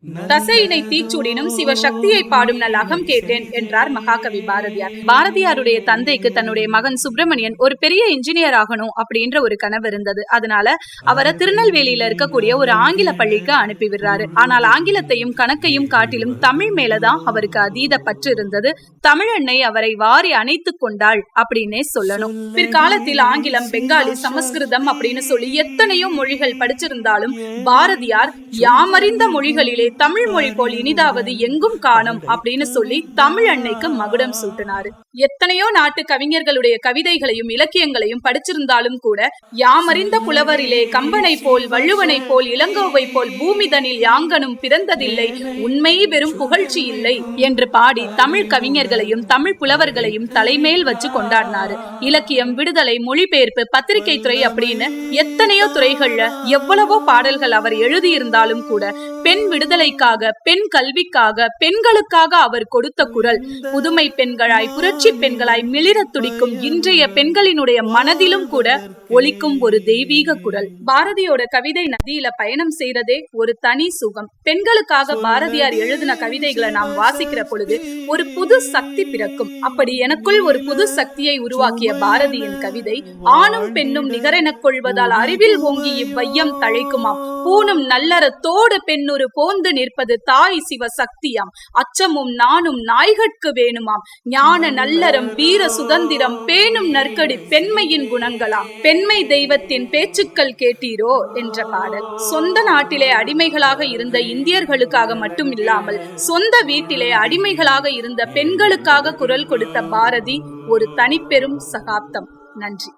தசையினை தீச்சுடினும் சிவ சக்தியை பாடும் நல் அகம் கேட்டேன் என்றார் மகாகவி பாரதியார். பாரதியாருடைய தந்தைக்கு தன்னுடைய மகன் சுப்பிரமணியன் ஒரு பெரிய இன்ஜினியர் ஆகணும் அப்படின்ற ஒரு கனவு இருந்தது. அதனால அவரை திருநெல்வேலியில இருக்கக்கூடிய ஒரு ஆங்கில பள்ளிக்கு அனுப்பி விடுறாரு. ஆனால் ஆங்கிலத்தையும் கணக்கையும் காட்டிலும் தமிழ் மேலதான் அவருக்கு அதீத பற்று இருந்தது. தமிழன்னை அவரை வாரி அணைத்துக் கொண்டாள் அப்படின்னே சொல்லணும். பிற்காலத்தில் ஆங்கிலம், பெங்காலி, சமஸ்கிருதம் அப்படின்னு சொல்லி எத்தனையோ மொழிகள் படிச்சிருந்தாலும் பாரதியார் யாமறிந்த மொழிகளிலே தமிழ் மொழி போல் இனிதாவது எங்கும் காணும் அப்படின்னு சொல்லி தமிழ் அன்னைக்கு மகுடம் சூட்டினாரு. எத்தனையோ நாட்டு கவிஞர்களுடைய கவிதைகளையும் இலக்கியங்களையும் படிச்சிருந்தாலும் கூட யாமறிந்த புலவரிலே கம்பனை போல், வள்ளுவனை போல், இளங்கோவை போல் பூமிதனில் யாங்கனும் பிறந்ததில்லை, உண்மை வெறும் புகழ்ச்சி இல்லை என்று பாடி தமிழ் கவிஞர்களையும் தமிழ் புலவர்களையும் தலைமேல் வச்சு கொண்டாடினாரு. இலக்கியம், விடுதலை, மொழிபெயர்ப்பு, பத்திரிகை துறை அப்படின்னு எத்தனையோ துறைகள்ல எவ்வளவோ பாடல்கள் அவர் எழுதியிருந்தாலும் கூட பெண் விடுதலைக்காக, பெண் கல்விக்காக, பெண்களுக்காக அவர் கொடுத்த குரல் புதுமை பெண்களாய், புரட்சி பெண்களாய் மிளிர துடிக்கும் இன்றைய பெண்களினுடைய மனதிலும் கூட ஒலிக்கும் ஒரு தெய்வீக குரல். பாரதியோட கவிதை நதியில பயணம் செய்யறதே ஒரு தனி சுகம். பெண்களுக்காக பாரதியார் எழுதின கவிதைகளை நாம் வாசிக்கிற பொழுது ஒரு புது சக்தி பிறக்கும். அப்படி எனக்குள் ஒரு புது சக்தியை உருவாக்கிய பாரதியின் கவிதை, ஆணும் பெண்ணும் நிகரெனக் கொள்வதால் அறிவில் ஓங்கி இவ்வையம் தழைக்குமாம், பூணும் நல்லறத்தோடு பெண்ணுரு போந்து நிற்பது தாய் சிவ சக்தியாம், அச்சமும் நானும் நாய்கட்கு வேணுமாம், ஞான நல்லறம் வீர சுதந்திரம் பேணும் நற்கடி பெண்மையின் குணங்களாம், பெண்மை தெய்வத்தின் பேச்சுக்கள் கேட்டீரோ என்ற பாடல். சொந்த நாட்டிலே அடிமைகளாக இருந்த இந்தியர்களுக்காக மட்டும் இல்லாமல் சொந்த வீட்டிலே அடிமைகளாக இருந்த பெண்களுக்காக குரல் கொடுத்த பாரதி ஒரு தனிப்பெரும் சகாப்தம். நன்றி.